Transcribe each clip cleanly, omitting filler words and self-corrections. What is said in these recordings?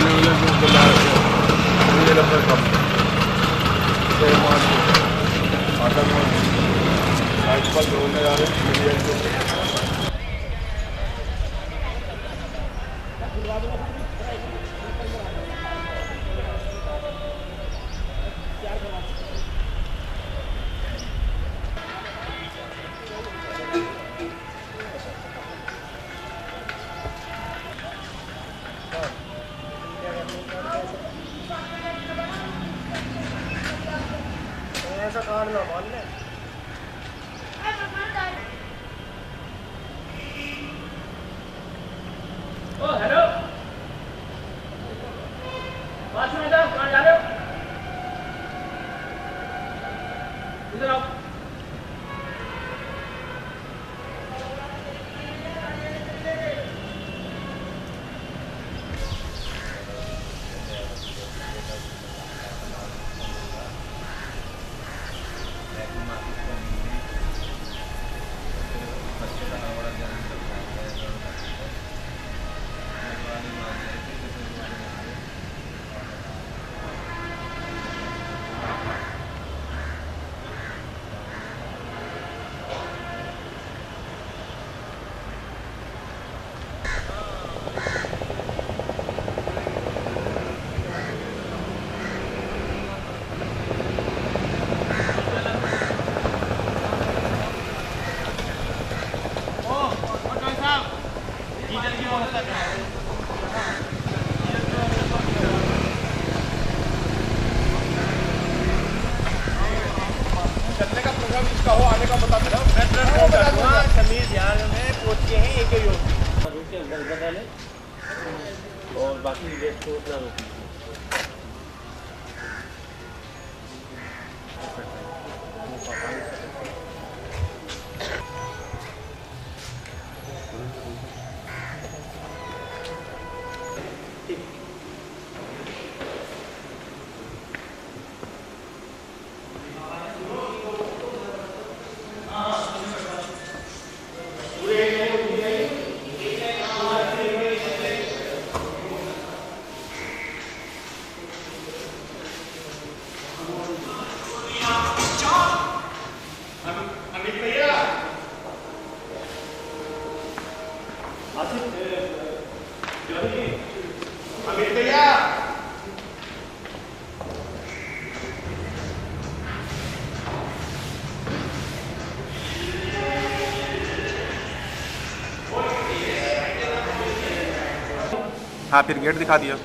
रहने वाले को बुला के मुझे लगता है कम आतंकवाद साइड पर ढोलने जा रहे हैं। ऐसा काट लो मान ले। ओ हेलो बात सुन इधर कहाँ जा रहे हो? इधर आओ। चलने का प्रोग्राम इसका हो आने का बता दे रहा समीर यार में पहुंच के हैं एक ही और बाकी वेस्ट को उतना रोक हाँ फिर गेट दिखा दिया।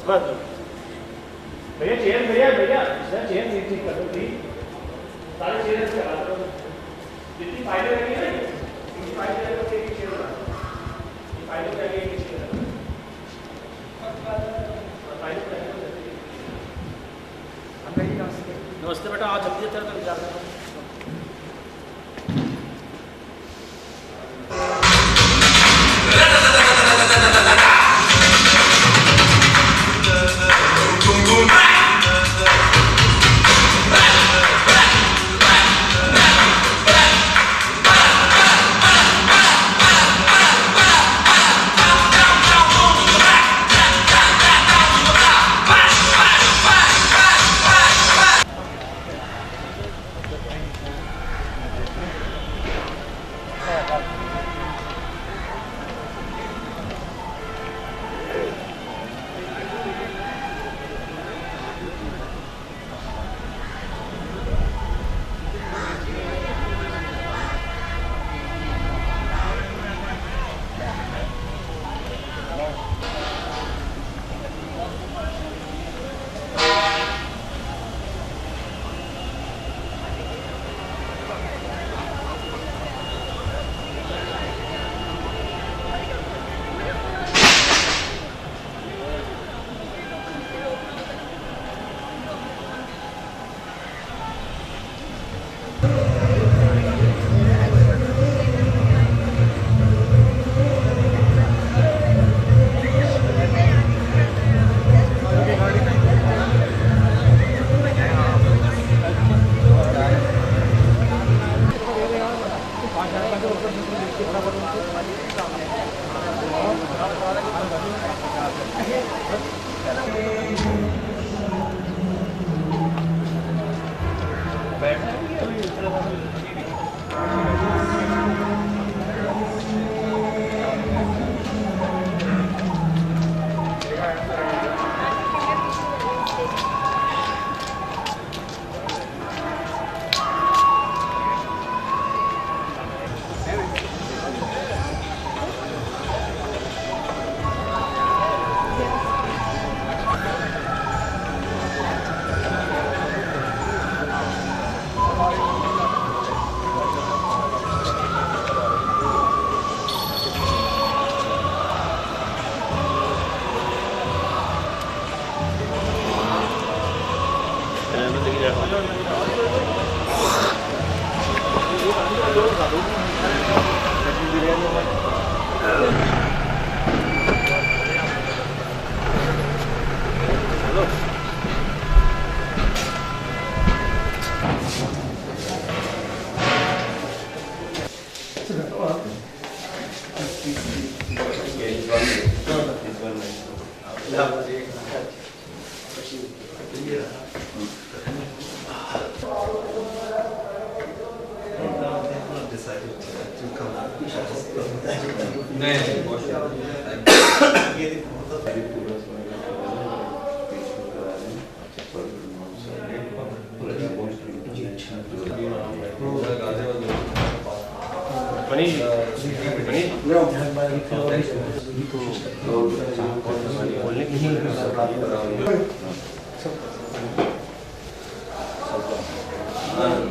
बस भैया चेयर भैया चेयर ठीक कर दो प्लीज। सारे चेयर चला दो जितनी फाइलें रखी है ना उनकी फाइलें रख के एक चेयर बना ये फाइलें रख के एक चेयर नमस्ते बेटा आज जल्दी चल कर जा रहे हैं।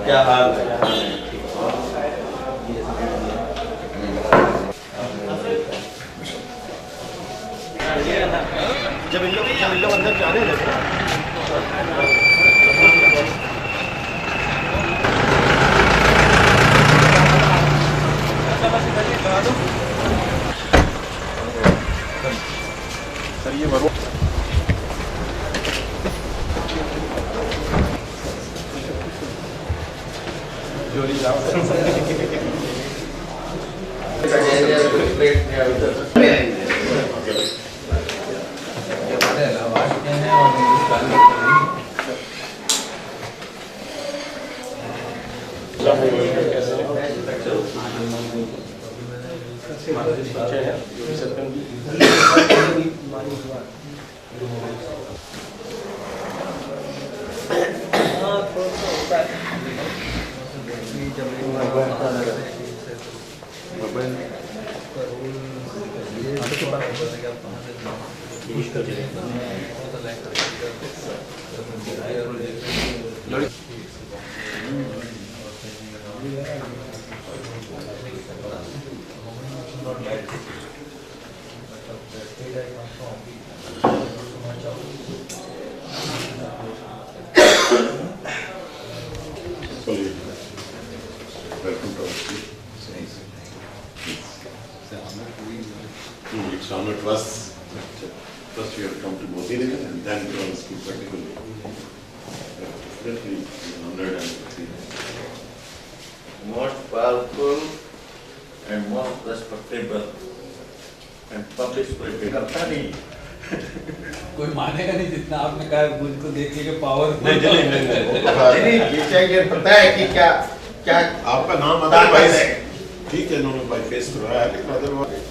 क्या हाल है? जब इन लोग अंदर जाने लगे सर ये बरो जोड़ी It's honored to us. First we have come to Modi Nagar and then to our school particularly. Definitely honored and Most powerful and most respectable and public spirited company. कोई मानेगा नहीं जितना आपने कहा मुझको देखिए कि पावर नहीं ये चाहिए पता है कि क्या क्या आपका नाम अदरवाइज ठीक है इन्होंने बाई फेस करवाया लेकिन अदरवाइज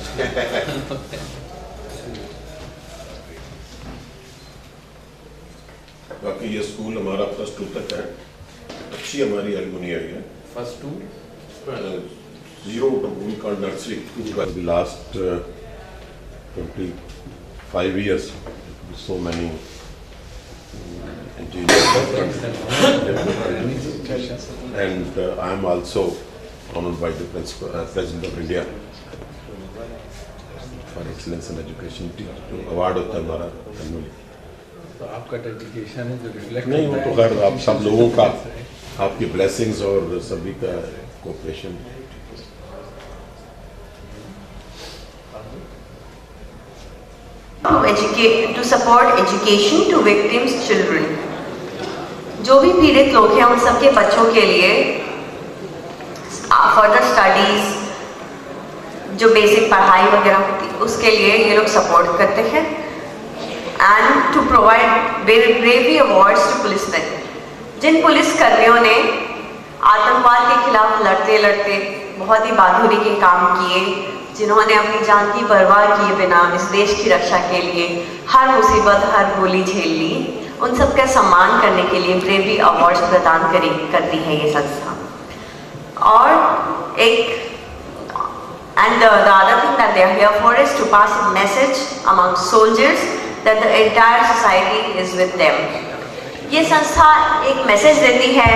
बाकी ये स्कूल हमारा +2 तक है अच्छी हमारी एलुमनी है first to 0 to we call nursery for the last 25 years so many engineers and I am also honored by the President of India for excellence in education award होता है हमारा annually। तो आपका डेडिकेशन है जो reflect नहीं वो तो खैर आप सब लोगों का आपकी ब्लेसिंग्स और सभी का cooperation to support education to victims' children। जो भी पीड़ित लोग हैं उन सबके बच्चों के लिए फर्दर स्टडीज जो बेसिक पढ़ाई वगैरह होती है उसके लिए ये लोग सपोर्ट करते हैं and to provide bravery awards to policeman. जिन पुलिस कर्मियों ने आतंकवाद के खिलाफ लड़ते लड़ते बहुत ही बहादुरी के काम किए, जिन्होंने अपनी जान की परवाह किए बिना इस देश की रक्षा के लिए हर मुसीबत हर गोली झेल ली, उन सबका सम्मान करने के लिए ब्रेवरी अवार्ड्स प्रदान करती है ये संस्था। और एक and the other thing that they are here for is to pass a message among soldiers that the entire society is with them। ये संस्था एक मैसेज देती है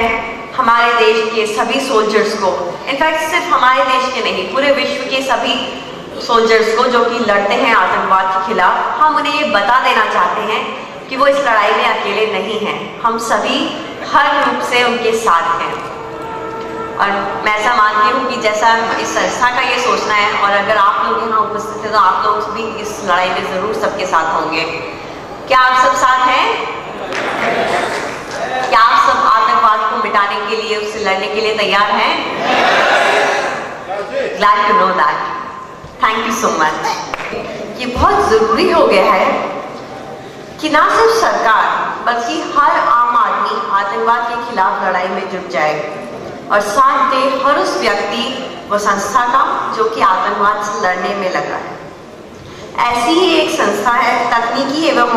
हमारे देश के सभी सोल्जर्स को, इनफैक्ट सिर्फ हमारे देश के नहीं पूरे विश्व के सभी सोल्जर्स को जो कि लड़ते हैं आतंकवाद के खिलाफ। हम उन्हें ये बता देना चाहते हैं कि वो इस लड़ाई में अकेले नहीं हैं, हम सभी हर रूप से उनके साथ हैं। और मैं ऐसा मानती हूँ कि जैसा इस संस्था का ये सोचना है, और अगर आप लोग यहाँ उपस्थित हैं तो आप लोग भी इस लड़ाई में ज़रूर सबके साथ होंगे। क्या आप सब साथ हैं? क्या आप सब आतंकवाद को मिटाने के लिए, उससे लड़ने के लिए तैयार हैं? Glad to know that. Thank you so much. ये बहुत ज़रूरी हो गया है कि ना सिर्फ सरकार बल्कि हर आम आदमी आतंकवाद के खिलाफ लड़ाई में जुट जाए और साथ दे हर उस व्यक्ति व संस्था का जो कि आतंकवाद से लड़ने में लगा है। ऐसी ही एक संस्था है तकनीकी एवं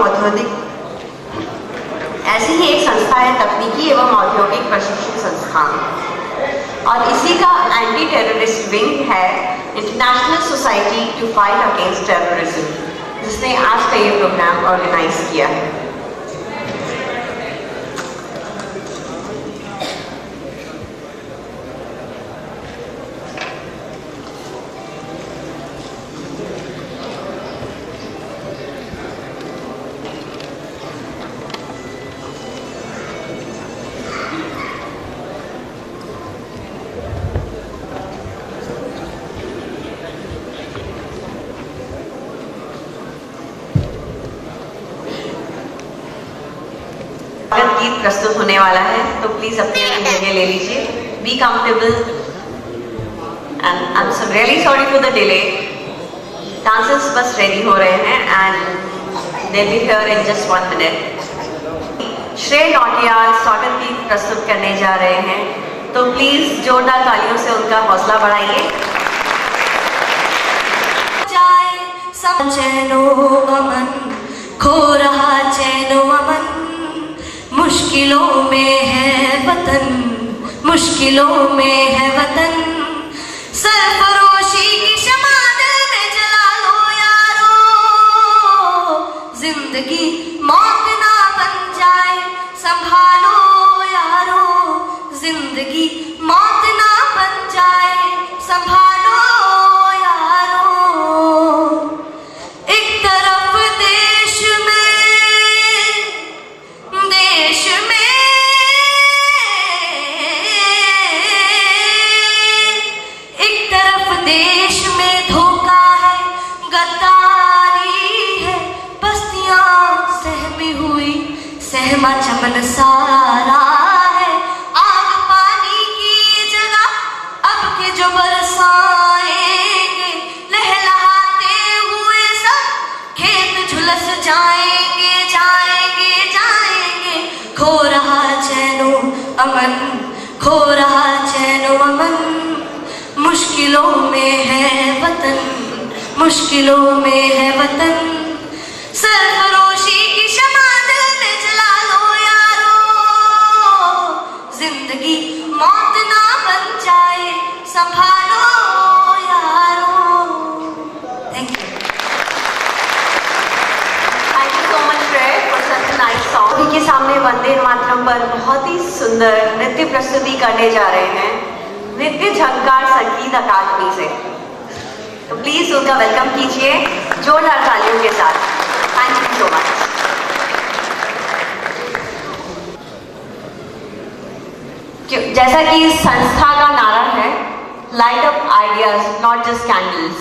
औद्योगिक प्रशिक्षण संस्थान, और इसी का एंटी टेररिस्ट विंग है international society to fight against terrorism, जिसने आज का ये प्रोग्राम ऑर्गेनाइज किया है। गीत प्रस्तुत होने वाला है, तो प्लीज अपनी जगह ले लीजिए। Be comfortable and I am really sorry for the delay. Dancers बस रेडी हो रहे हैं and they be here in just 1 minute. श्रेय नौटियाल स्वागत गीत प्रस्तुत करने जा रहे हैं, तो प्लीज जोरदार तालियों से उनका हौसला बढ़ाइए। चैनो अमन खो रहा, चैनो अमन मुश्किलों में है वतन, मुश्किलों में है वतन। सरफरोशी की शमा दिल में जला लो यारो, जिंदगी मौत ना बन जाए संभालो यारो, जिंदगी मौत ना बन जाए संभालो यारो। एक तरफ देश में एक तरफ देश में धोखा है, गद्दारी है, बस्तियां सहमी हुई, सहमा चमन सारा है। आग पानी की जगह अब के जो बरसाएंगे, लहलहाते हुए सब खेत झुलस जाएंगे, जाएंगे जाएंगे। खो रहा चैनो अमन, खो रहा चैनो अमन, मुश्किलों में है वतन, मुश्किलों में है वतन। सरफरोशी की शमा दिल में जला लो यारो, जिंदगी मौत ना बन जाए संभालो यारो। Thank you. Thank you so much Shreya for such a nice song. सभी के सामने वंदे मातरम पर बहुत ही सुंदर नृत्य प्रस्तुति करने जा रहे हैं नृत्य झंकार संगीत अकादमी से, तो प्लीज उनका वेलकम कीजिए जोरदार तालियों के साथ। Thank you so much. जैसा कि इस संस्था का नारा है, light up ideas not just candles.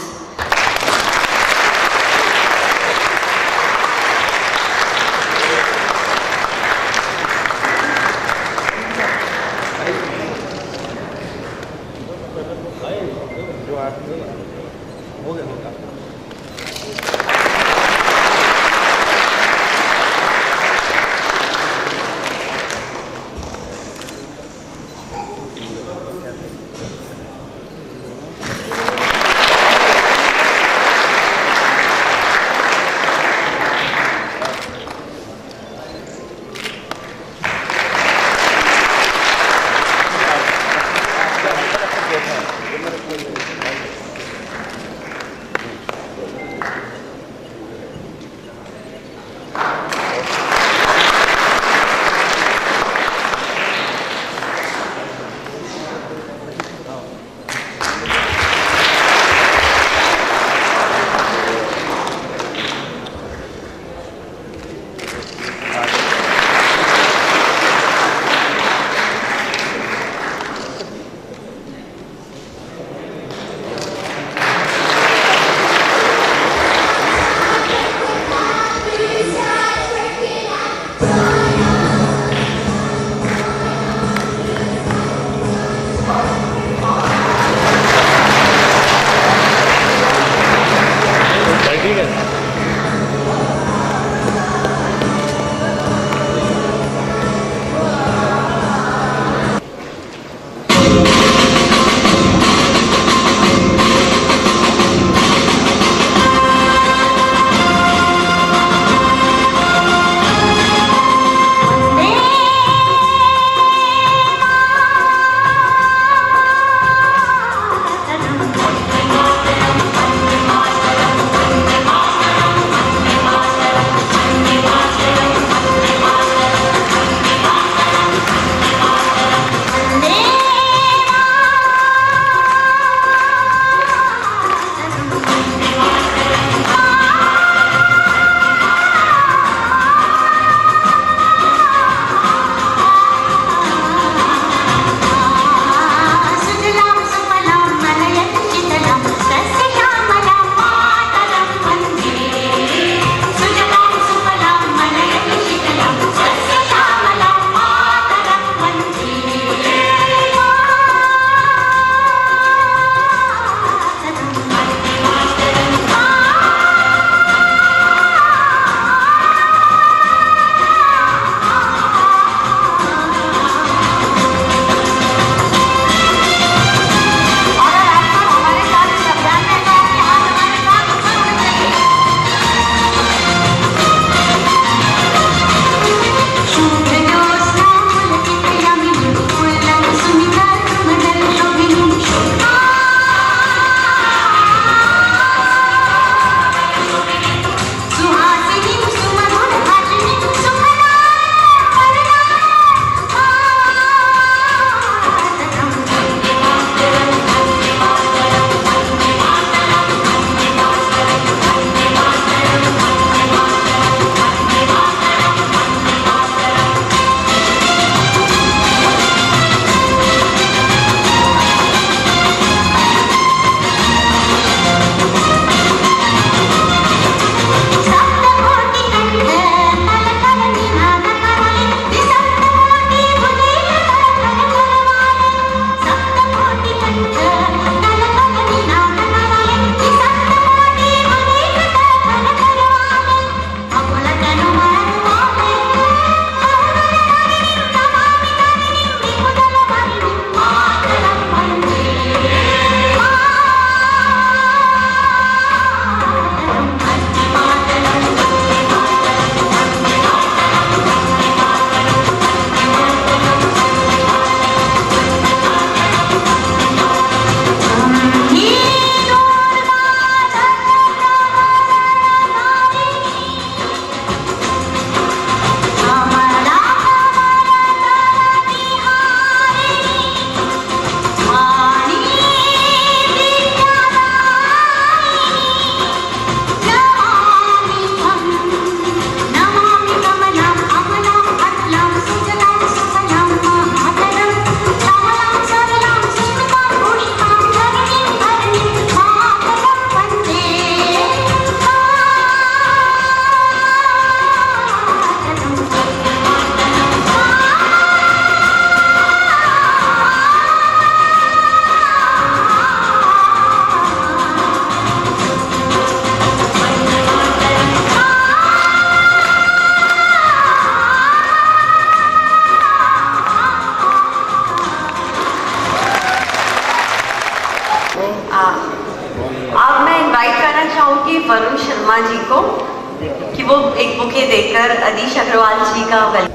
Bouquet देकर अनीश अग्रवाल जी का वेलकम।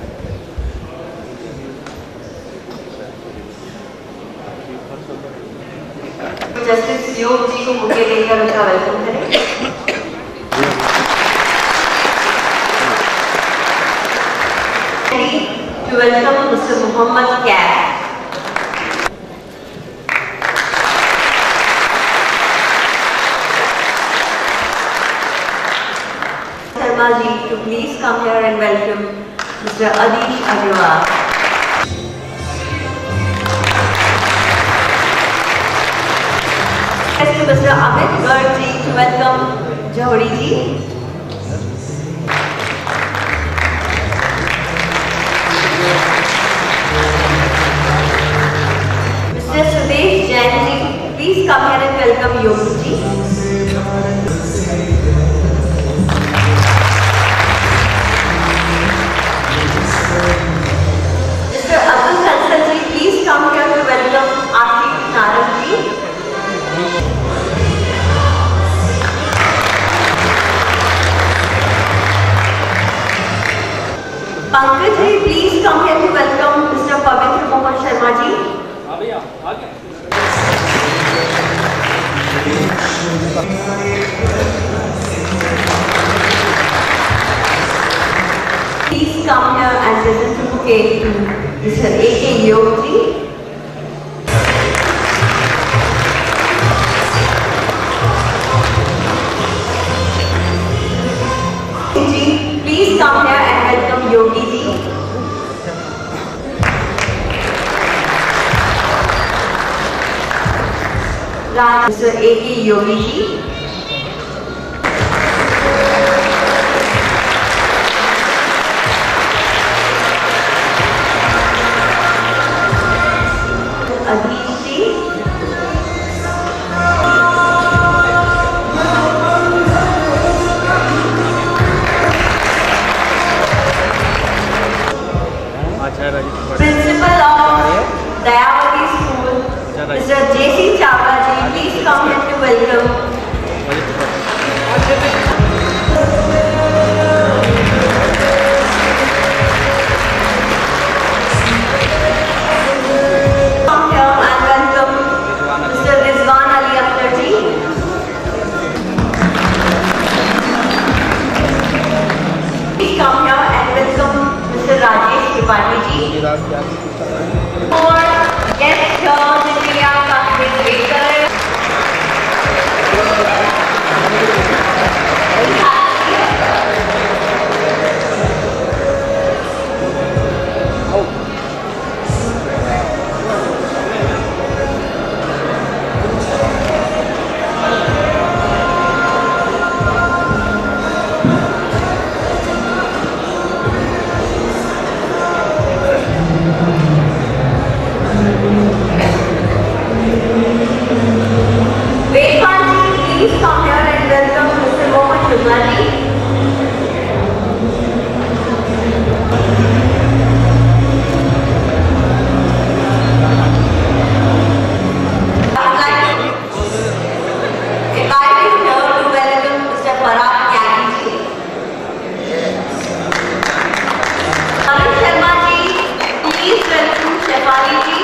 जस्टिस योग जी को बुके देकर उनका वेलकम करें। To welcome Mr. Muhammad Kaif. Sharma ji, to please come here and welcome Mr. Adish Agarwal. To Mr. Amit Garg ji, to welcome Johri ji. Mr. Sudesh Jain ji, please come here and welcome Yogi ji. Mr. Abdul Kansal ji, please come here to welcome Ashik Narang ji. Pankaj ji, please come here to welcome Mr. Pavitra Mohan Sharma ji. Please come here and present the bouquet to Mr. A.K. Yog ji. Please come here and welcome Yogi ji. Mr. A.K. Yogi ji. Adish ji. Principal of Dayavati School, Mr. J.C. Chawla ji, please come here to welcome. Come here and welcome Mr. Rizwan Ali Akhtar ji. Please come here and welcome Mr. Rajesh Tripathi ji. For guests here, जिनके आप काफी wait कर रहे हैं। Please come here and welcome Mr. Mohan Shukla ji. Inviting here to welcome Mr. Parag Tyagi ji. Arun Sharma ji, please welcome Shefali ji.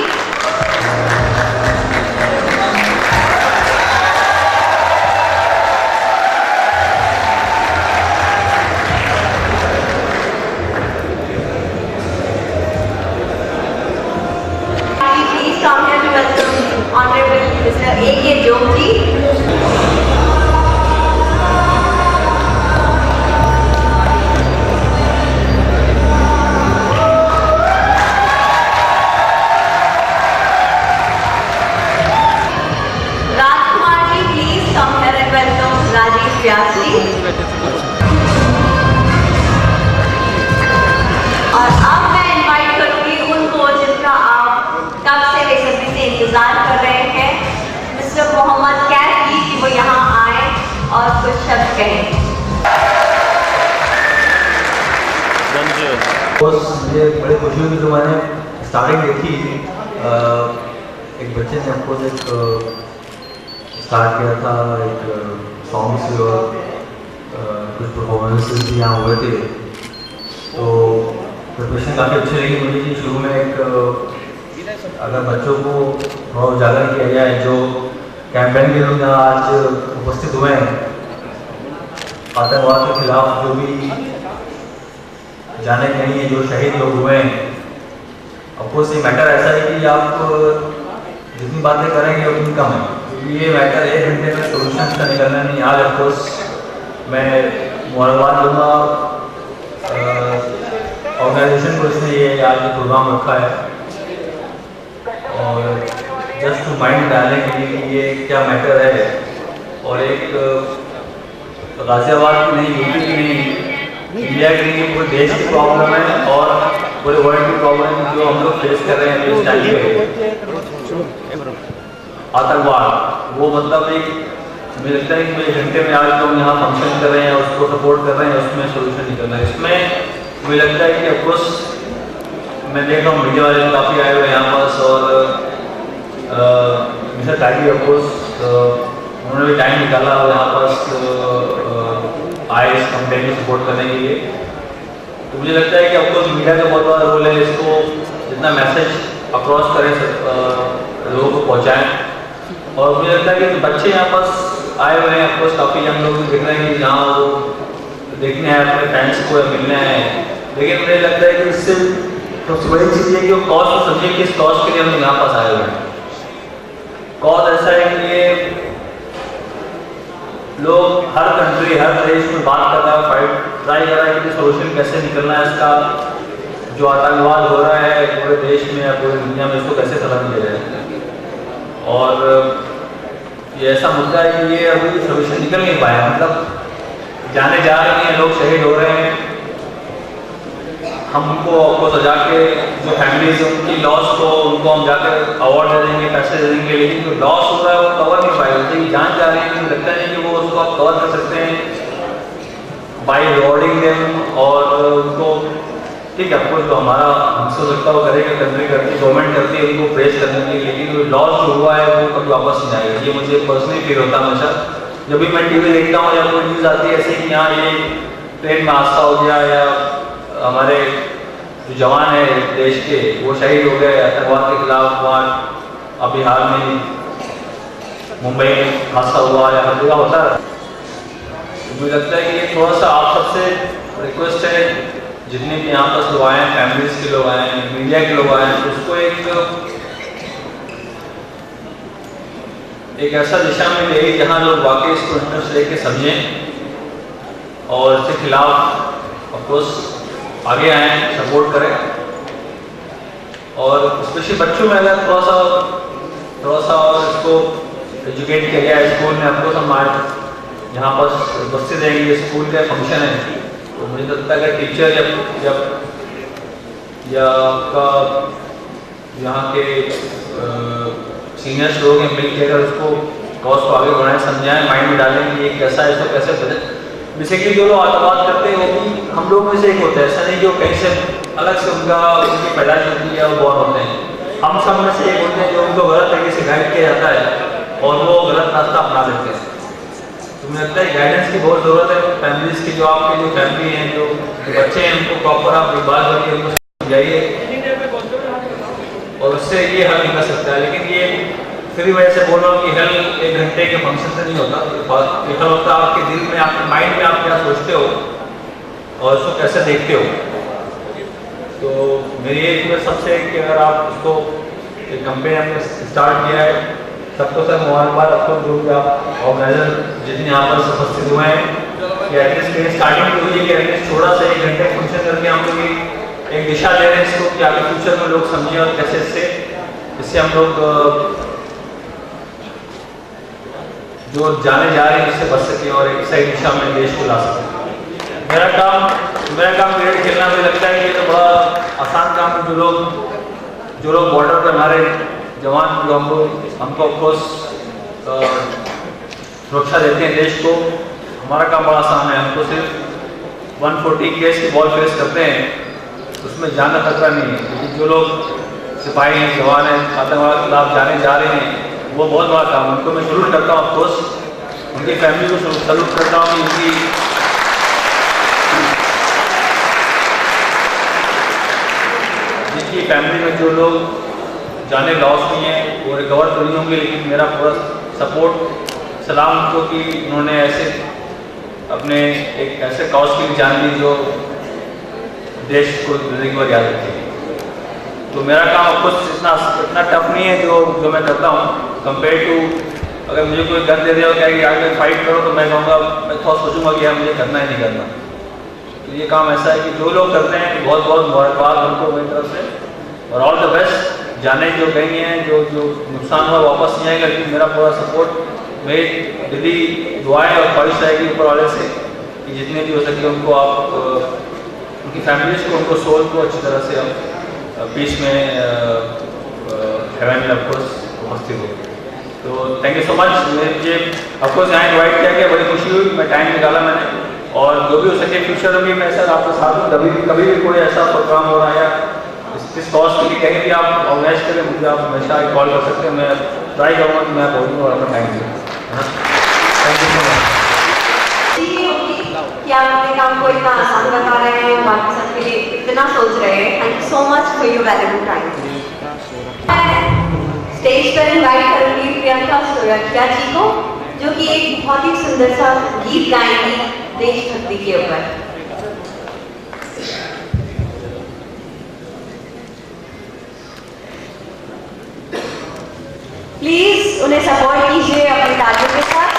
Honorable Mr. A.K. Jog ji. Rajkumar ji, please come here and welcome Rajesh Vyas ji. और अब मैं invite करूंगी उनको जिनका आप कब से बेसब्री से इंतजार कर रहे हैं, मिस्टर मोहम्मद कैफ जी, कि वो यहाँ आए और कुछ शब्द कहें। मुझे बड़ी खुशी हुई जो मैंने स्टार्टिंग देखी, एक बच्चे ने हमको एक स्टार्ट किया था एक सॉन्ग से और कुछ परफॉर्मेंसेस भी यहाँ हुए थे, तो प्रिपरेशन काफ़ी अच्छी रही मुझे कि शुरू में एक अगर बच्चों को थोड़ा उजागर किया जाए, जो कैंपेन के लोग यहाँ आज उपस्थित हुए हैं, आतंकवाद के खिलाफ जो भी जाने के लिए जो शहीद लोग हुए हैं, ऑफकोर्स ये मैटर ऐसा है कि आप जितनी बातें करेंगे उतनी कम है, क्योंकि ये मैटर 1 घंटे में सोल्यूशन का निकलना नहीं। आज ऑफकोर्स मैं मुबारकबाद दूँगा ऑर्गेनाइजेशन को, इसने ये आज प्रोग्राम रखा है, और जस्ट टू माइंड डालने के लिए कि ये क्या मैटर है, और एक गाजियाबाद की नहीं, यूपी की नहीं, इंडिया की नहीं, पूरे देश की प्रॉब्लम है और पूरे वर्ल्ड की प्रॉब्लम जो हम लोग फेस कर रहे हैं इस टाइम पे, आतंकवाद। वो मतलब एक मुझे लगता है कि 1 घंटे में आज लोग यहाँ फंक्शन कर रहे हैं, उसको सपोर्ट कर रहे हैं, उसमें सोल्यूशन निकलना है। इसमें मुझे लगता है कि ऑफकोर्स मैं देख रहा हूँ मीडिया वाले काफ़ी आए हुए हैं यहाँ पास, और मिस्टर टाइगी ऑफकोर्स उन्होंने भी टाइम निकाला और यहाँ पास आए इस कंपेन को सपोर्ट करने के लिए। तो मुझे लगता है कि ऑफकोर्स मीडिया का बहुत बड़ा रोल है, इसको जितना मैसेज अक्रॉस करें लोगों को पहुँचाएँ। और मुझे लगता है कि बच्चे यहाँ पास आए हुए हैं, ऑफकोर्स काफ़ी हम लोग देख रहे हैं कि जहाँ वो देखने आए अपने फ्रेंड्स को मिलने आए, लेकिन मुझे लगता है कि इससे सबसे बड़ी चीज़ ये कि वो कॉज को समझिए कि इस कॉज के लिए हम यहाँ पास आए हुए हैं। कॉज ऐसा है कि ये लोग हर कंट्री, हर देश में बात कर रहा है, फाइट ट्राई कर रहा है कि सोल्यूशन कैसे निकलना है इसका, जो आतंकवाद हो रहा है पूरे देश में या पूरी दुनिया में, इसको कैसे खत्म किया जाए। और ये ऐसा मुद्दा है कि ये अभी सोल्यूशन निकल नहीं पाया, मतलब जाने जा रहे हैं लोग, शहीद हो रहे हैं, हम उनको सजा के जो फैमिलीज है उनकी लॉस को उनको हम जाकर अवार्ड दे देंगे, पैसे दे देंगे, लेकिन जो लॉस हो रहा है वो कवर नहीं पाएगा। तो ये जान जा रही है, मुझे लगता नहीं कि वो उसको आप कवर कर सकते हैं बाई रिवॉर्डिंग देम, और उनको ठीक है आपको जो हमारा हमसे हो सकता है वो करेगा, कंट्री करती है, गवर्नमेंट करती है उनको प्रेस करने के लिए, लेकिन जो लॉस जो हुआ है वो कभी वापस नहीं आएगा। ये मुझे पर्सनली फील होता है हमेशा जब भी मैं टीवी देखता हूँ या कोई न्यूज़ आती है ऐसे कि यहाँ ये ट्रेन में हादसा हो गया, या हमारे जो जवान है देश के वो शहीद हो गए आतंकवाद के खिलाफ, वहाँ अभी हाल में मुंबई में हादसा हुआ या हर जगह होता है। मुझे लगता है कि ये थोड़ा सा आप सबसे रिक्वेस्ट है, जितने भी यहाँ पर लोग आए हैं, फैमिलीज के लोग आए हैं, मीडिया के लोग आए हैं, उसको एक ऐसा दिशा में ले जहाँ लोग वाकई इसको इंटरेस्ट लेके समझें और इसके खिलाफ ऑफकोर्स आगे आए, सपोर्ट करें। और स्पेशली बच्चों में अगर थोड़ा सा और इसको एजुकेट किया जाए स्कूल में। ऑफकोर्स हम आज यहाँ पर उपस्थित हैं, ये स्कूल का फंक्शन है, तो मुझे लगता है अगर टीचर या आपका यहाँ के सीनियर्स लोग हैं मिल के अगर उसको कॉज को आगे बढ़ाएं, समझाएं, माइंड में डालें कि ये कैसा है, इसको कैसे बदले। बेसिकली जो लोग आतंकवाद करते हैं वो भी हम लोग में से एक होता है, ऐसा नहीं जो कहीं से अलग से उनकी पैदाइश होती है और बॉर्न होते हैं। हम सब में से एक होते हैं जो उनको गलत तरीके से गाइड किया जाता है और वो गलत रास्ता अपना लेते हैं। तो मुझे लगता है गाइडेंस की बहुत ज़रूरत है फैमिलीज़ की, जो आपकी जो फैमिली हैं, जो बच्चे हैं, उनको प्रॉपर आप एक बात करके उनको समझाइए और उससे ये हल निकल सकता है। लेकिन ये फिर वजह से बोल रहा हूँ कि हल 1 घंटे के फंक्शन से नहीं होता, ये हल होता है आपके दिल में, आपके माइंड में आप क्या सोचते हो और उसको कैसे देखते हो। तो मेरी एक सबसे कि अगर आप उसको एक कंपेन हमने स्टार्ट किया है, सबको सर मुबारकबाद। आपको जो भी आप ऑर्गेनाइजर जितने यहाँ पर उपस्थित हुए हैं कि एटलीस्ट स्टार्टिंग हुई है कि एटलीस्ट थोड़ा सा 1 घंटे फंक्शन करके हम लोग एक दिशा दे रहे हैं इसको कि आगे फ्यूचर में लोग समझें और कैसे इससे हम लोग जो जाने जा रहे हैं उससे बच सकें और एक सही दिशा में देश को ला सकें। मेरा काम क्रिकेट खेलना मुझे लगता है कि ये तो बड़ा आसान काम है। जो लोग बॉर्डर पर हमारे जवान जो हमको ऑफकोर्स सुरक्षा देते हैं देश को, हमारा काम बड़ा आसान है। हमको सिर्फ 140 केस की बॉल फेस करते हैं, उसमें जान का खतरा नहीं है। लेकिन जो लोग सिपाही हैं, जवान हैं, आतंकवाद के खिलाफ जाने जा रहे हैं, वो बहुत बड़ा काम है। उनको मैं सल्यूट करता हूँ, ऑफकोर्स उनकी फैमिली को सल्यूट करता हूँ कि उनकी इसकी फैमिली में जो लोग जाने लॉस हुए हैं वो रिकवर तो नहीं होंगे, लेकिन मेरा पूरा सपोर्ट सलाम को कि उन्होंने ऐसे अपने एक ऐसे कॉज की जान दी जो देश को जिंदगी भर याद रखेगी। तो मेरा काम ऑफकोर्स इतना टफ नहीं है जो मैं करता हूँ कंपेयर टू अगर मुझे कोई गन दे दिया और कहे कि आगे फाइट करो तो मैं कहूँगा, मैं थोड़ा सोचूंगा कि यार मुझे करना ही नहीं करना। तो ये काम ऐसा है कि जो लोग करते हैं बहुत बहुत मुबारकबाद उनको मेरी तरफ से और ऑल द बेस्ट। जाने जो गई हैं जो नुकसान हुआ वापस नहीं आएगा, लेकिन मेरा पूरा सपोर्ट मेरी दिली दुआएं और ख्वाहिश रहेगी ऊपर वाले से कि जितने भी हो सके उनको आप उनकी फैमिलीज को उनको सोल को अच्छी तरह से आप पीस में हेवन में ऑफकोर्स उपस्थित हो। तो थैंक यू सो मच। मुझे ऑफकोर्स यहाँ इन्वाइट किया गया, बड़ी खुशी हुई, मैं टाइम निकाला मैंने और जो भी हो सके फ्यूचर में भी मैं सर आपके साथ हूँ। कभी भी कोई ऐसा प्रोग्राम हो रहा है या इस कॉज के लिए कहें कि आप ऑर्गेनाइज करें, मुझे आप हमेशा कॉल कर सकते हैं, मैं ट्राई करूँगा कि मैं बोलूँगा और अपना टाइम दूँ। Thank you so much. कि आप अपने काम को इतना आसान बता रहे हैं, बाकी सबके लिए इतना सोच रहे हैं। Thank you so much for your valuable time. Stage पर इनवाइट करूंगी प्रियंका सुरक्षा जी को, जो कि एक बहुत ही सुंदर सा गीत गाएंगी देशभक्ति के ऊपर। प्लीज उन्हें सपोर्ट कीजिए अपनी तालियों के साथ।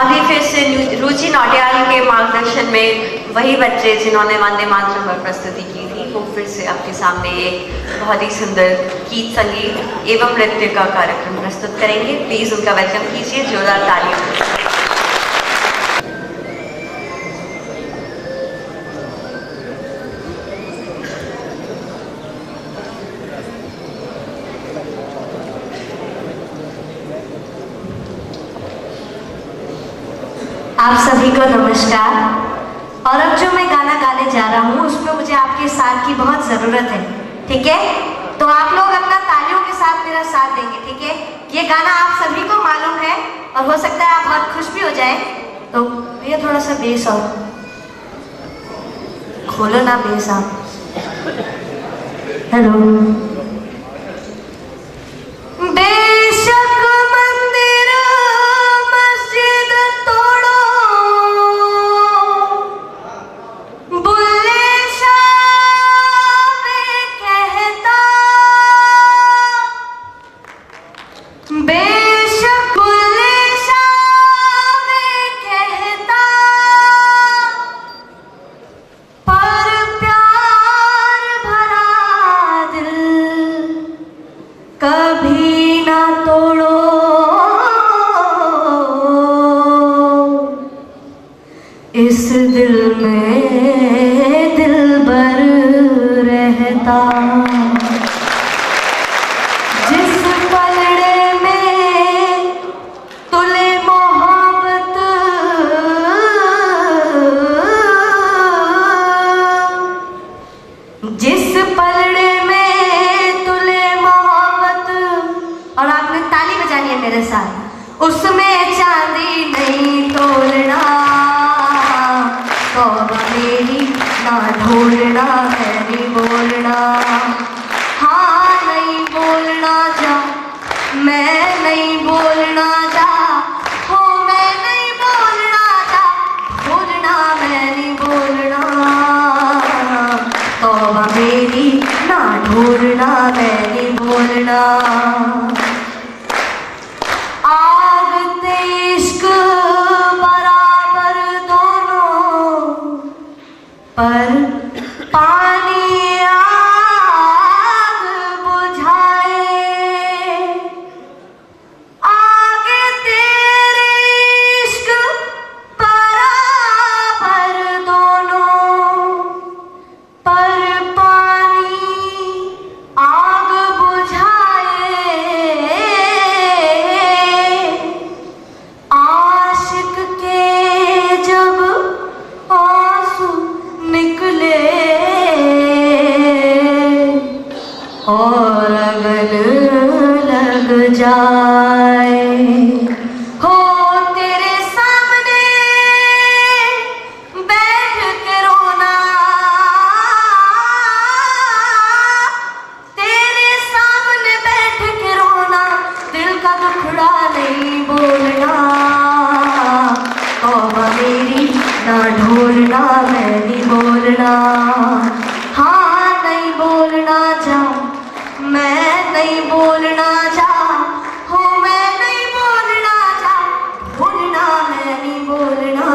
आगे फिर से रुचि नौटियाल के मार्गदर्शन में वही बच्चे जिन्होंने वंदे मातरम पर प्रस्तुति की थी वो फिर से आपके सामने एक बहुत ही सुंदर गीत संगीत एवं नृत्य का कार्यक्रम प्रस्तुत करेंगे। प्लीज उनका वेलकम कीजिए जोरदार तालियों। आप सभी को नमस्कार। और अब जो मैं गाना गाने जा रहा हूँ उसमें मुझे आपके साथ की बहुत ज़रूरत है, ठीक है? तो आप लोग अपना तालियों के साथ मेरा साथ देंगे, ठीक है? ये गाना आप सभी को मालूम है और हो सकता है आप बहुत खुश भी हो जाए। तो भैया थोड़ा सा बेस और खोलो ना बेस आप। हेलो। इस दिल में दिलबर रहता, जिस पलड़े में जानिए मेरे साथ। उसमें चांदी नहीं तोलना, तौबा मेरी ना ढोलना, मैं नहीं बोलना, हाँ नहीं बोलना जा, मैं नहीं बोलना जा, हो मैं नहीं बोलना जा, बोलना मैं नहीं बोलना, तौबा मेरी ना ढोलना, मैं नहीं बोलना। आग ते इश्क बराबर दोनों, पर पानी आग बुझाए, आगे तेरे इश्क बराबर दोनों, पर पानी आग बुझाए, आशिक के जब आंसू निकले और अगन लग जाए, हो तेरे सामने बैठ के रोना, तेरे सामने बैठ के रोना, दिल का दुखड़ा नहीं बोलना, तौबा मेरी ना ढोलना, मैं नहीं बोलना, हाँ नहीं बोलना जा, मैं नहीं बोलना जा, हो मैं नहीं बोलना जा, बोलना मैं नहीं बोलना,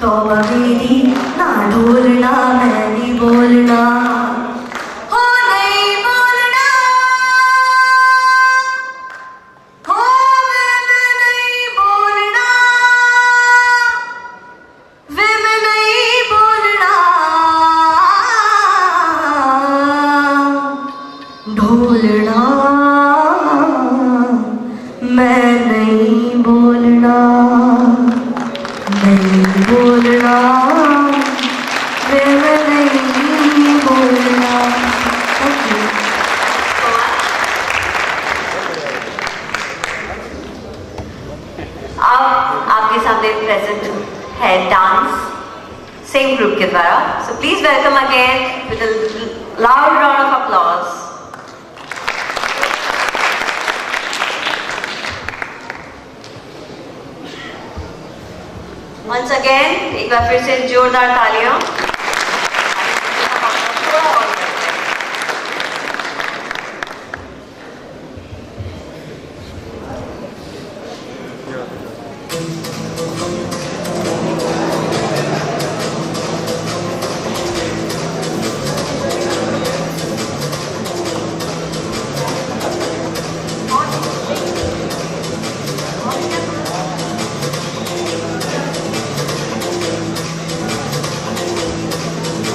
तौबा मेरी ना ढोलना, मैं नहीं बोलना, हो नहीं बोलना, हो मैं नहीं बोलना, वे मैं नहीं बोलना, ढोलना मैं नहीं बोलना, नहीं बोलना, वे मैं नहीं बोलना। Thank you. अब आपके सामने प्रेजेंट है डांस सेम ग्रुप के द्वारा, so please welcome again with a loud round of applause. Once again एक बार फिर से जोरदार तालियां।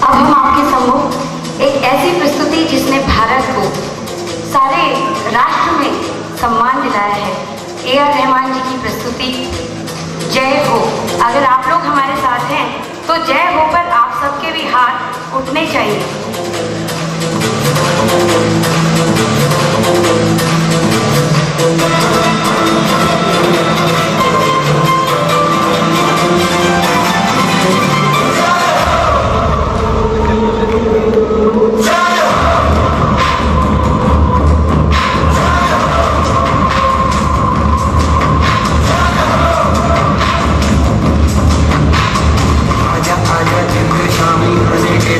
अब हम आपके सम्मुख एक ऐसी प्रस्तुति जिसने भारत को सारे राष्ट्र में सम्मान दिलाया है, A.R. रहमान जी की प्रस्तुति जय हो। अगर आप लोग हमारे साथ हैं तो जय हो पर आप सबके भी हाथ उठने चाहिए। शामी होने के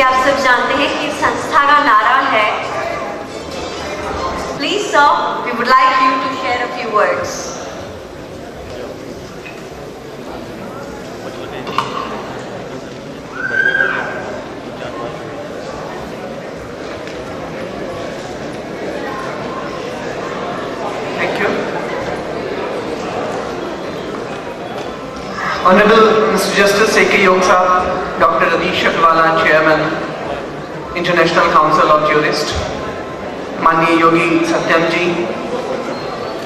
आप सब जानते हैं कि संस्था का नारा है, please sir, we would like you to share a few words. Thank you. Honorable Mr. Justice A.K. Yog Sahab, Dr. Adish Akwala, Chairman, International Council of Jurists, माननीय योगी सत्यम जी,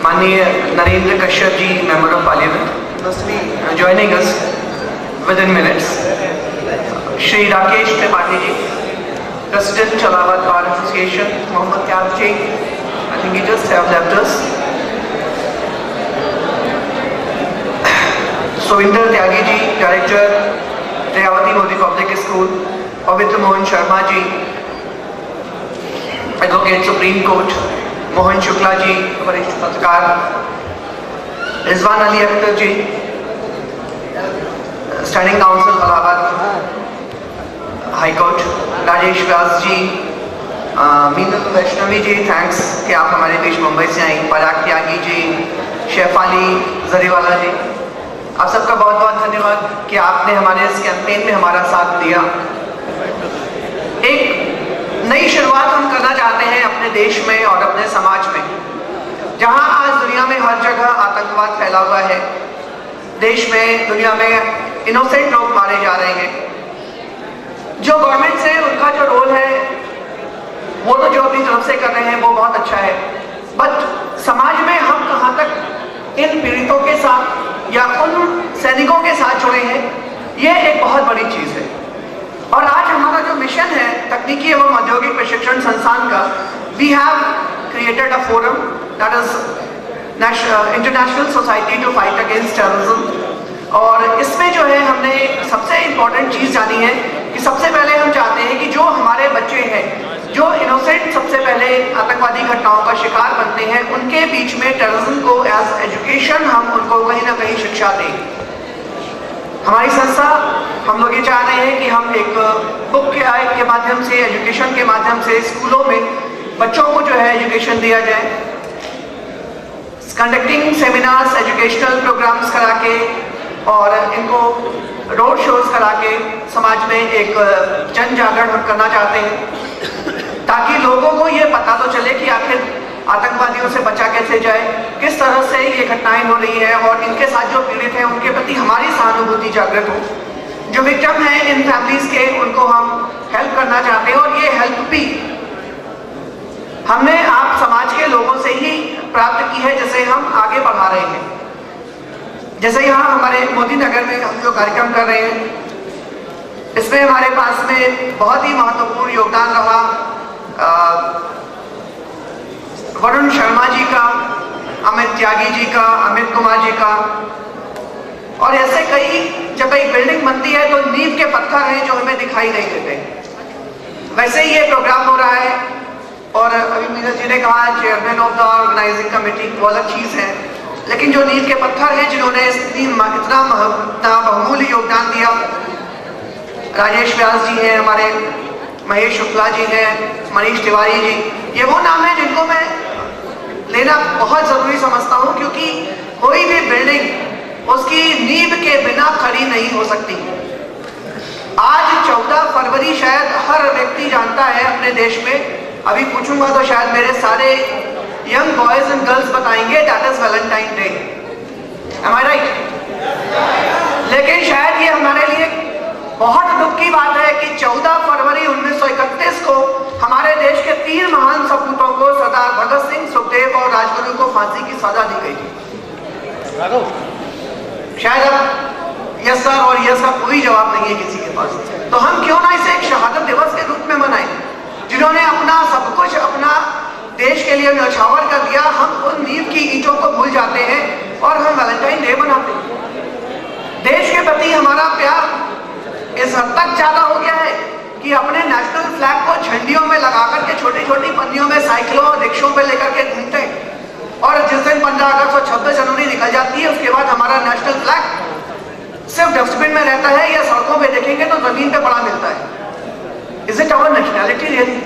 माननीय Narendra Kashyap ji, Member of Parliament, must be joining us within minutes. Shri Rakesh Tripathi ji, President Allahabad Bar Association, Mohammad Tyag ji, I think he just have left us. Sovinder Tyagi ji, Director, Rayavati Modi Public School, Pavitra Mohan Sharma ji, Advocate Supreme Court, Mohan Shukla ji, वरिष्ठ पत्रकार, Rizwan Ali Akhtar ji, Standing Council Allahabad High Court, Rajesh Vyas ji, Meenal Vaishnavi ji, thanks कि आप हमारे बीच मुंबई से आई, पराग त्यागी जी, शेफाली जरीवाला जी, आप सबका बहुत बहुत धन्यवाद कि आपने हमारे इस कैंपेन में हमारा साथ दिया। एक नई शुरुआत हम करना चाहते हैं अपने देश में और अपने समाज में, जहां आज दुनिया में हर जगह आतंकवाद फैला हुआ है, देश में दुनिया में इनोसेंट लोग मारे जा रहे हैं। जो गवर्नमेंट से उनका जो रोल है वो तो जो अपनी तरफ से कर रहे हैं वो बहुत अच्छा है, बट समाज में हम कहां तक इन पीड़ितों के साथ या उन सैनिकों के साथ जुड़े हैं, ये एक बहुत बड़ी चीज है। और आज हमारा जो मिशन है तकनीकी एवं औद्योगिक प्रशिक्षण संस्थान का, we have created a forum that is international society to fight against terrorism. और इसमें जो है हमने सबसे इम्पोर्टेंट चीज जानी है कि सबसे पहले हम चाहते हैं कि जो हमारे बच्चे हैं, जो इनोसेंट सबसे पहले आतंकवादी घटनाओं का शिकार बनते हैं, उनके बीच में टेररिज्म को एज एजुकेशन हम उनको कहीं ना कहीं शिक्षा दें। हमारी संस्था, हम लोग ये चाह रहे हैं कि हम एक बुक के माध्यम से, एजुकेशन के माध्यम से स्कूलों में बच्चों को जो है एजुकेशन दिया जाए, कंडक्टिंग सेमिनार्स, एजुकेशनल प्रोग्राम्स करा के और इनको रोड शोज करा के समाज में एक जन जागरण हम करना चाहते हैं, ताकि लोगों को ये पता तो चले कि आखिर आतंकवादियों से बचा कैसे जाए, किस तरह से ये घटनाएं हो रही है और इनके साथ जो पीड़ित हैं उनके प्रति हमारी सहानुभूति जागृत हो। जो विक्टिम हैं इन फैमिलीज के, उनको हम हेल्प करना चाहते हैं और ये हेल्प भी हमने आप समाज के लोगों से ही प्राप्त की है, जिसे हम आगे बढ़ा रहे हैं। जैसे यहाँ हमारे मोदी नगर में हम जो कार्यक्रम कर रहे हैं, इसमें हमारे पास में बहुत ही महत्वपूर्ण योगदान रहा वरुण शर्मा जी का, अमित त्यागी जी का, अमित कुमार जी का। और ऐसे कई, जब एक बिल्डिंग बनती है तो नींव के पत्थर हैं जो हमें दिखाई नहीं देते। वैसे ही ये प्रोग्राम हो रहा है और अभी मीना जी ने कहा chairman of the organising committee, वो अलग चीज है, लेकिन जो नींव के पत्थर हैं जिन्होंने इतना बहुमूल्य योगदान दिया, राजेश व्यास जी हैं हमारे, महेश शुक्ला जी हैं, मनीष तिवारी जी, ये वो नाम है जिनको मैं लेना बहुत जरूरी समझता हूँ, क्योंकि कोई भी बिल्डिंग उसकी नींव के बिना खड़ी नहीं हो सकती। आज 14 फरवरी शायद हर व्यक्ति जानता है अपने देश में, अभी पूछूंगा तो शायद मेरे सारे यंग बॉयज एंड गर्ल्स बताएंगे that is Valentine Day. Am I right? लेकिन शायद ये हमारे लिए बहुत दुख की बात है कि 14 फरवरी 1931 को हमारे देश के 3 महान सपूतों को, सरदार भगत सिंह, सुखदेव और राजगुरु को फांसी की सजा दी गई थी। शायद अब यस सर और यस का कोई जवाब नहीं है किसी के पास, तो हम क्यों ना इसे एक शहादत दिवस के रूप में मनाएं, जिन्होंने अपना सब कुछ अपना देश के लिए न्यौछावर कर दिया। हम उन नींव की ईंटों को भूल जाते हैं और हम वैलेंटाइन डे मनाते हैं। देश के प्रति हमारा प्यार इस हद तक ज्यादा हो गया है कि अपने नेशनल फ्लैग को झंडियों में लगा करके छोटी छोटी पन्नियों में साइकिलों और रिक्शों पे लेकर के घूमते हैं, और जिस दिन 15 अगस्त और 26 जनवरी निकल जाती है उसके बाद हमारा नेशनल फ्लैग सिर्फ डस्टबिन में रहता है या सड़कों पे देखेंगे तो जमीन पे पड़ा मिलता है। Is it our nationality really?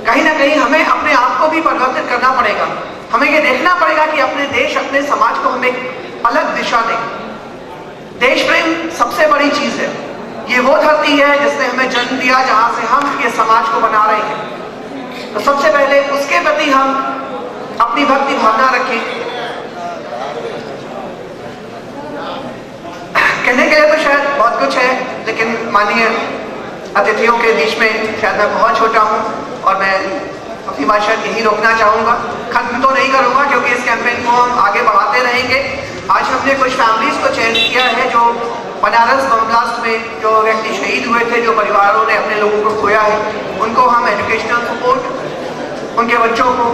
कहीं ना कहीं हमें अपने आप को भी परिवर्तित करना पड़ेगा। हमें ये देखना पड़ेगा कि अपने देश, अपने समाज को हम एक अलग दिशा दें। देश प्रेम सबसे बड़ी चीज है। ये वो धरती है जिसने हमें जन्म दिया, जहां से हम ये समाज को बना रहे हैं। तो सबसे पहले उसके प्रति हम अपनी भक्ति भावना रखें। कहने के लिए तो शायद बहुत कुछ है, लेकिन माननीय अतिथियों के बीच में शायद मैं बहुत छोटा हूं और मैं अपनी बात शायद यही रोकना चाहूँगा। खत्म तो नहीं करूँगा क्योंकि इस कैंपेन को हम आगे बढ़ाते रहेंगे। आज हमने कुछ फैमिलीज को चयन किया है जो बनारस बम ब्लास्ट में जो व्यक्ति शहीद हुए थे, जो परिवारों ने अपने लोगों को खोया है, उनको हम एजुकेशनल सपोर्ट, उनके बच्चों को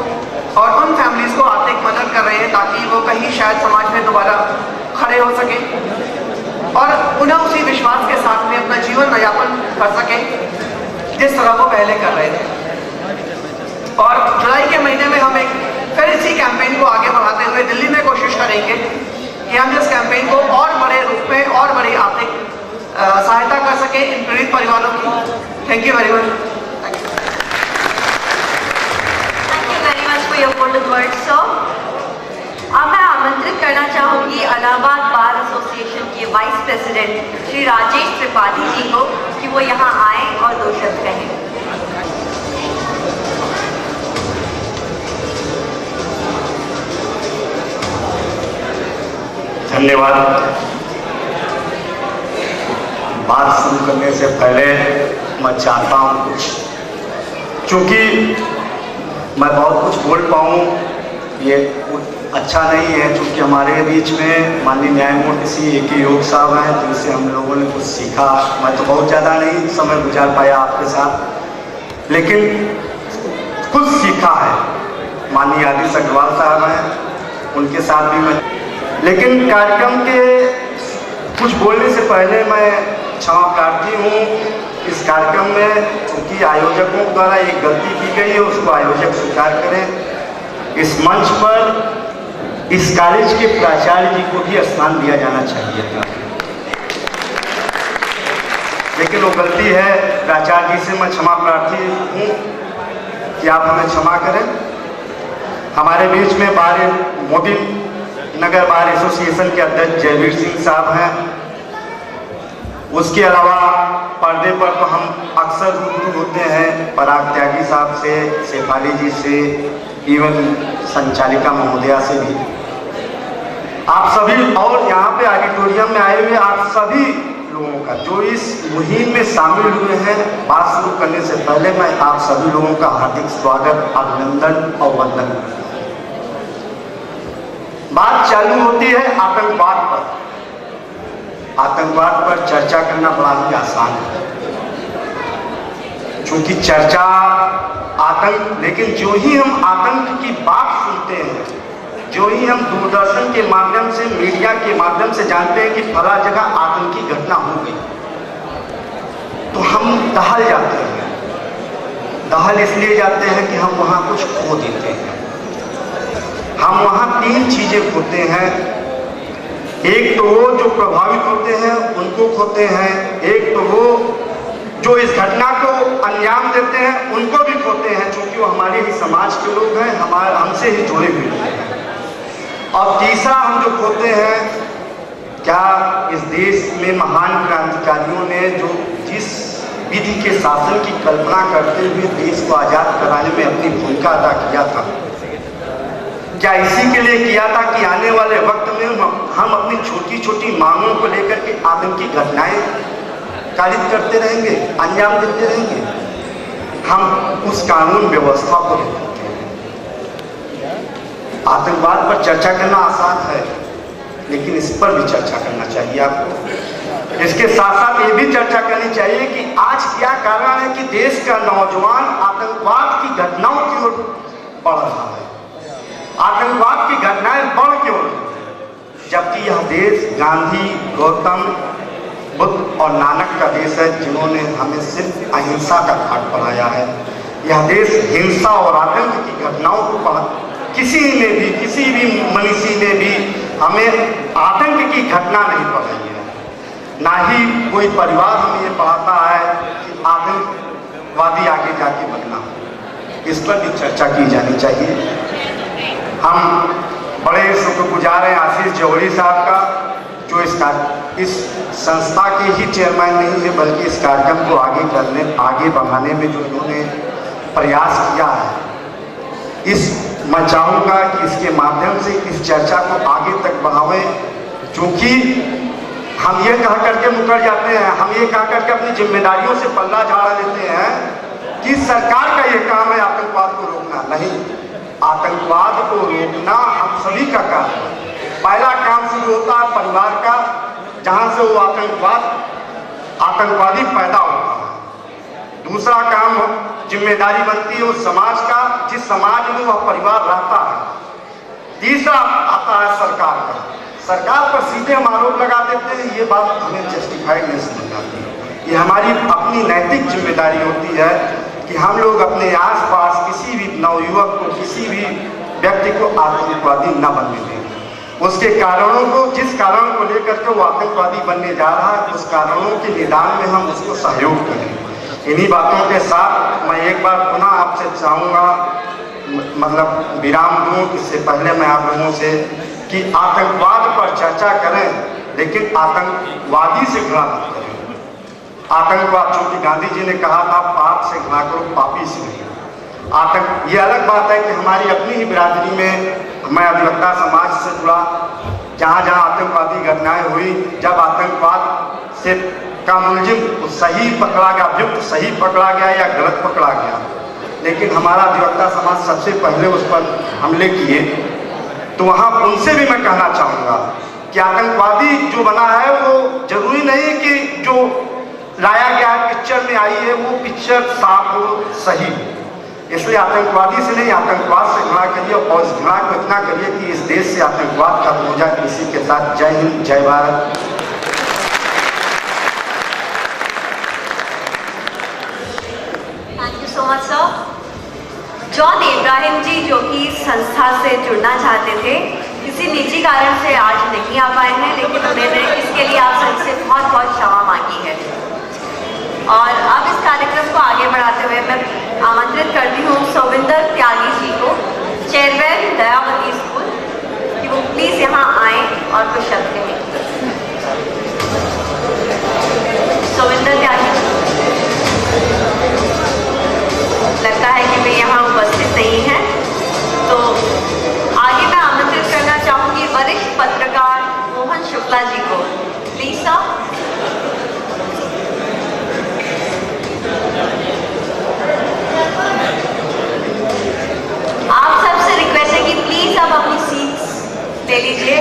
और उन फैमिलीज को आर्थिक मदद कर रहे हैं ताकि वो कहीं शायद समाज में दोबारा खड़े हो सकें और पुनः उसी विश्वास के साथ में अपना जीवन यापन कर सकें जिस तरह वो पहले कर रहे थे। और जुलाई के महीने में हम एक फिर इसी कैंपेन को आगे बढ़ाते हुए दिल्ली में कोशिश करेंगे कि हम इस कैंपेन को और बड़े रूप में और बड़ी आर्थिक सहायता कर सके इन पीड़ित परिवारों की। Thank you very much. Thank you very much for your golden words sir. अब मैं आमंत्रित करना चाहूंगी इलाहाबाद बार एसोसिएशन के वाइस प्रेसिडेंट श्री राजेश त्रिपाठी जी को कि वो यहाँ आए और 2 शब्द कहें। धन्यवाद। बात शुरू करने से पहले मैं चाहता हूँ कुछ, चूँकि मैं बहुत कुछ बोल पाऊँ ये अच्छा नहीं है, क्योंकि हमारे बीच में माननीय न्यायमूर्ति श्री A.K. योग साहब हैं जिनसे हम लोगों ने कुछ सीखा। मैं तो बहुत ज़्यादा नहीं समय गुजार पाया आपके साथ, लेकिन कुछ सीखा है। माननीय आदित्य अग्रवाल साहब हैं, उनके साथ भी मैं, लेकिन कार्यक्रम के कुछ बोलने से पहले मैं क्षमा प्रार्थी हूँ। इस कार्यक्रम में क्योंकि आयोजकों द्वारा एक गलती की गई है, उसको आयोजक स्वीकार करें। इस मंच पर इस कॉलेज के प्राचार्य जी को भी स्थान दिया जाना चाहिए था, लेकिन वो गलती है। प्राचार्य जी से मैं क्षमा प्रार्थी हूँ कि आप हमें क्षमा करें। हमारे बीच में मोदी नगर बार एसोसिएशन के अध्यक्ष जयवीर सिंह साहब हैं। उसके अलावा पर्दे पर तो हम अक्सर रूबरू होते हैं पराग त्यागी साहब से, शेफाली जी से, इवन संचालिका महोदया से भी। आप सभी और यहाँ पे ऑडिटोरियम में आए हुए आप सभी लोगों का जो इस मुहिम में शामिल हुए हैं, बात शुरू करने से पहले मैं आप सभी लोगों का हार्दिक स्वागत, अभिनंदन और वंदन करता हूँ। बात चालू होती है आतंकवाद पर। आतंकवाद पर चर्चा करना बड़ा ही आसान है, क्योंकि चर्चा आतंक, लेकिन जो ही हम आतंक की बात सुनते हैं, जो ही हम दूरदर्शन के माध्यम से, मीडिया के माध्यम से जानते हैं कि फला जगह आतंकी घटना हो गई, तो हम दहल जाते हैं। दहल इसलिए जाते हैं कि हम वहां कुछ खो देते हैं। हम वहां 3 चीजें खोते हैं। एक तो वो जो प्रभावित होते हैं उनको खोते हैं, एक तो वो जो इस घटना को अंजाम देते हैं उनको भी खोते हैं, क्योंकि वो हमारे ही समाज के लोग हैं, हमसे ही जुड़े हुए लोग हैं। और तीसरा हम जो खोते हैं, क्या इस देश में महान क्रांतिकारियों ने जो जिस विधि के शासन की कल्पना करते हुए देश को आजाद कराने में अपनी भूमिका अदा किया था, क्या इसी के लिए किया था कि आने वाले वक्त में हम अपनी छोटी छोटी मांगों को लेकर के आतंकी घटनाएं कारित करते रहेंगे, अंजाम देते रहेंगे? हम उस कानून व्यवस्था को देखते हैं। आतंकवाद पर चर्चा करना आसान है, लेकिन इस पर भी चर्चा करना चाहिए आपको। इसके साथ साथ ये भी चर्चा करनी चाहिए कि आज क्या कारण है कि देश का नौजवान आतंकवाद की घटनाओं की ओर बढ़ रहा है। आतंकवाद की घटनाएं बढ़ क्यों रही, जबकि यह देश गांधी, गौतम बुद्ध और नानक का देश है, जिन्होंने हमें सिर्फ अहिंसा का पाठ पढ़ाया है। यह देश हिंसा और आतंक की घटनाओं को किसी भी मनीषी ने भी हमें आतंक की घटना नहीं पढ़ाई है। ना ही कोई परिवार हमें ये पढ़ाता है कि आतंक आतंकवादी आगे जाके बनना, इस पर भी चर्चा की जानी चाहिए। हम बड़े शुक्रगुजार हैं आशीष जौहरी साहब का, जो इस संस्था के ही चेयरमैन नहीं है बल्कि इस कार्यक्रम को आगे बढ़ाने में जो इन्होंने प्रयास किया है। इस मैं चाहूँगा कि इसके माध्यम से इस चर्चा को आगे तक बढ़ावें, क्योंकि हम ये कह करके मुकर जाते हैं, हम ये कह करके अपनी जिम्मेदारियों से पल्ला झाड़ा लेते हैं कि सरकार का ये काम है आतंकवाद को रोकना। नहीं, आतंकवाद को रोकना हम सभी का काम है। पहला काम शुरू होता है परिवार का, जहाँ से वो आतंकवादी पैदा होता है। दूसरा काम जिम्मेदारी बनती है उस समाज का जिस समाज में वह परिवार रहता है। तीसरा आता है सरकार का, सरकार पर सीधे हम आरोप लगा देते हैं, ये बात हमें जस्टिफाइड नहीं समझ आती। ये हमारी अपनी नैतिक जिम्मेदारी होती है कि हम लोग अपने आसपास किसी भी नवयुवक को, किसी भी व्यक्ति को आतंकवादी न बनने दें। उसके कारणों को, जिस कारण को लेकर के वो आतंकवादी बनने जा रहा है, उस कारणों के निदान में हम उसको सहयोग करें। इन्हीं बातों के साथ मैं एक बार पुनः आपसे चाहूँगा, मतलब विराम दूँ इससे पहले मैं आप लोगों से कि आतंकवाद पर चर्चा करें, लेकिन आतंकवादी से घृणा मत करें। आतंकवाद, चूंकि गांधी जी ने कहा था पाप से घृणा करो, पापी से नहीं। ये अलग बात है कि हमारी अपनी ही बिरादरी में, मैं अधिवक्ता समाज से जुड़ा, जहाँ जहाँ आतंकवादी घटनाएं हुई, जब आतंकवाद से का मुलजिम सही पकड़ा गया, अभियुक्त सही पकड़ा गया या गलत पकड़ा गया, लेकिन हमारा अधिवक्ता समाज सबसे पहले उस पर हमले किए, तो वहाँ उनसे भी मैं कहना चाहूँगा कि आतंकवादी जो बना है वो जरूरी नहीं कि जो लाया गया है पिक्चर में आई है वो पिक्चर साफ हो, सही। इसलिए आतंकवादी से नहीं, आतंकवाद से घृणा करिए और इस घृणा को इतना करिए कि इस देश से आतंकवाद खत्म हो जाए। इसी के साथ जय हिंद, जय Bharat. Thank you so much sir. John Ibrahim ji जो कि संस्था से जुड़ना चाहते थे, किसी निजी कारण से आज नहीं आ पाए हैं, लेकिन उन्होंने इसके लिए आप सबसे बहुत बहुत क्षमा मांगी है। और अब इस कार्यक्रम को आगे बढ़ाते हुए मैं आमंत्रित करती हूँ सोविंदर त्यागी जी को, चेयरमैन दयावती स्कूल, कि वो प्लीज़ यहाँ आए और कुछ शब्द कहें। सोविंदर त्यागी, लगता है कि वे यहाँ उपस्थित नहीं हैं, तो आगे मैं आमंत्रित करना चाहूँगी वरिष्ठ पत्रकार मोहन शुक्ला जी को। Please sir. आप सबसे रिक्वेस्ट है कि प्लीज आप अपनी सीट्स ले लीजिए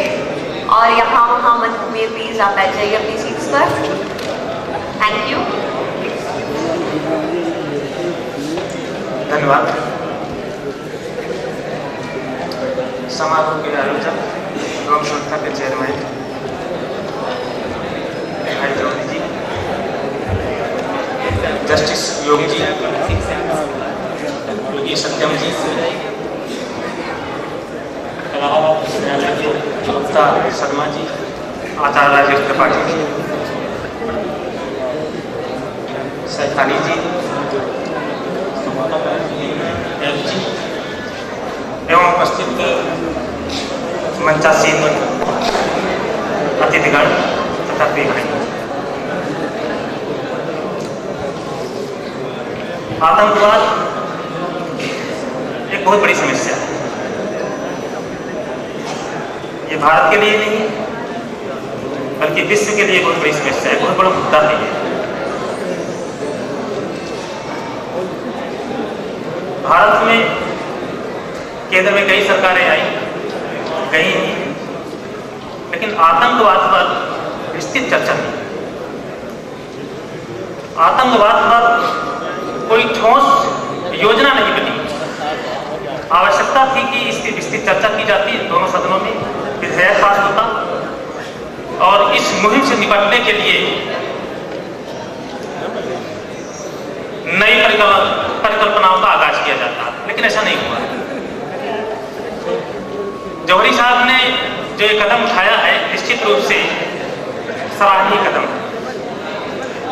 और यहाँ वहाँ मत घूमिए, प्लीज आप बैठ जाइए अपनी सीट्स पर। Thank you. धन्यवाद। समारोह के आयोजक एवं संस्था के चेयरमैन भाई जौहरी जी, जस्टिस योगी जी, योगी सत्यम जी, गुप्ता शर्मा जी, आचार्य राजेश त्रिपाठी जी, सैतानी जी एवं उपस्थित मंचासीन अतिथिगण तथा भाई, आतंकवाद एक बहुत बड़ी समस्या है। ये भारत के लिए नहीं बल्कि विश्व के लिए बहुत बड़ी समस्या है, बहुत बड़ा मुद्दा भी है। भारत में केंद्र में कई सरकारें आई गई, लेकिन आतंकवाद पर विस्तृत चर्चा नहीं। आतंकवाद पर कोई ठोस योजना नहीं बनी। आवश्यकता थी कि इसकी विस्तृत चर्चा की जाती, दोनों सदनों में विधेयक पास होता और इस मुहिम से निपटने के लिए नई परिकल्पनाओं का आगाज किया जाता, लेकिन ऐसा नहीं हुआ। जौहरी साहब ने जो ये कदम उठाया है निश्चित रूप से सराहनीय कदम है।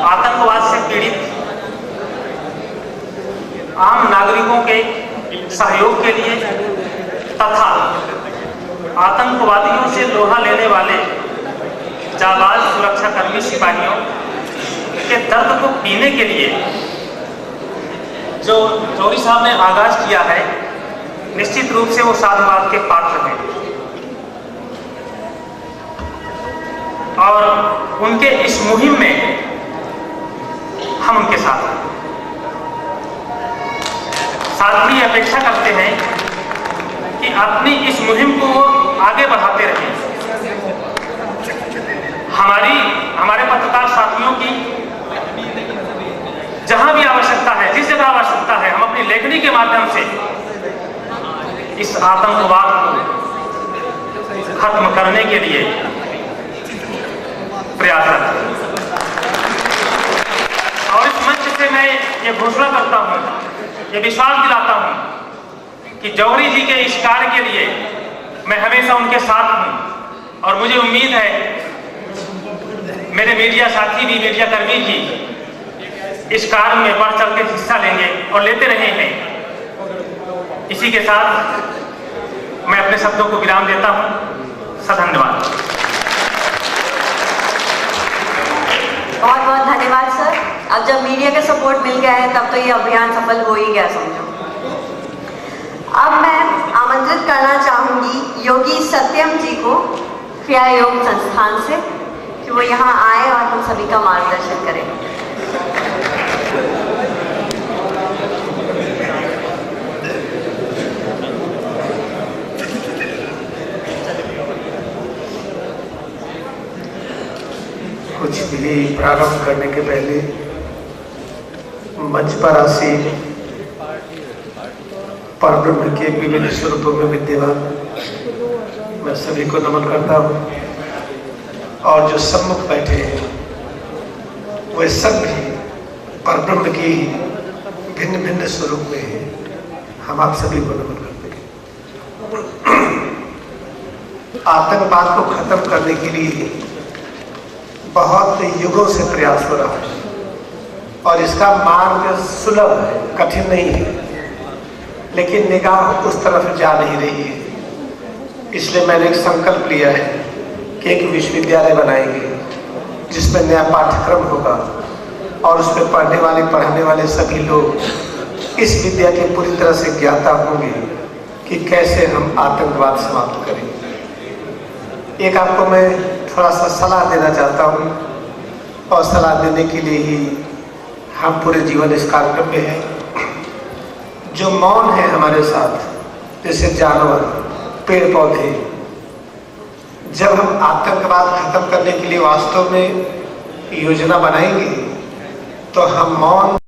आतंकवाद से पीड़ित आम नागरिकों के सहयोग के लिए तथा आतंकवादियों से लोहा लेने वाले जाबाज सुरक्षाकर्मी सिपाहियों के दर्द को पीने के लिए जो जौहरी साहब ने आगाज किया है, निश्चित रूप से वो साधुवाद के पात्र हैं और उनके इस मुहिम में हम उनके साथ हैं। साथ ही अपेक्षा करते हैं कि अपनी इस मुहिम को वो आगे बढ़ाते रहें। हमारे पत्रकार साथियों की जहां भी आवश्यकता है, जिस जगह आवश्यकता है, हम अपनी लेखनी के माध्यम से इस आतंकवाद को खत्म करने के लिए प्रयासरत हैं। और इस मंच से मैं ये घोषणा करता हूं, ये विश्वास दिलाता हूं कि जौहरी जी के इस कार्य के लिए मैं हमेशा उनके साथ हूं और मुझे उम्मीद है मेरे मीडिया साथी भी, मीडिया कर्मी भी इस कार्य में बढ़ चढ़ के हिस्सा लेंगे और लेते रहे हैं। इसी के साथ मैं अपने शब्दों को विराम देता हूं। धन्यवाद। बहुत बहुत धन्यवाद सर। अब जब मीडिया का सपोर्ट मिल गया है तब तो ये अभियान सफल हो ही गया समझो। अब मैं आमंत्रित करना चाहूंगी योगी सत्यम जी को क्रिया योग संस्थान से कि वो यहाँ आए और हम सभी का मार्गदर्शन करें। कुछ भी प्रारंभ करने के पहले मंच पर आसीन परब्रह्म के विभिन्न स्वरूपों में विद्यमान मैं सभी को नमन करता हूँ और जो सम्मुख बैठे हैं वे सब भी परब्रह्म की भिन्न भिन्न स्वरूप में हैं। हम आप सभी को नमन करते हैं। आतंकवाद को खत्म करने के लिए बहुत युगों से प्रयास हो रहा है और इसका मार्ग सुलभ है, कठिन नहीं है, लेकिन निगाह उस तरफ जा नहीं रही है। इसलिए मैंने एक संकल्प लिया है कि एक विश्वविद्यालय बनाएंगे जिसमें नया पाठ्यक्रम होगा और उसमें पढ़ने वाले सभी लोग इस विद्या के पूरी तरह से ज्ञाता होंगे कि कैसे हम आतंकवाद समाप्त करें। एक आपको मैं थोड़ा सा सलाह देना चाहता हूँ और सलाह देने के लिए ही हम पूरे जीवन इस कार्यक्रम में हैं। जो मौन है हमारे साथ, जैसे जानवर, पेड़ पौधे, जब हम आतंकवाद खत्म करने के लिए वास्तव में योजना बनाएंगे तो हम मौन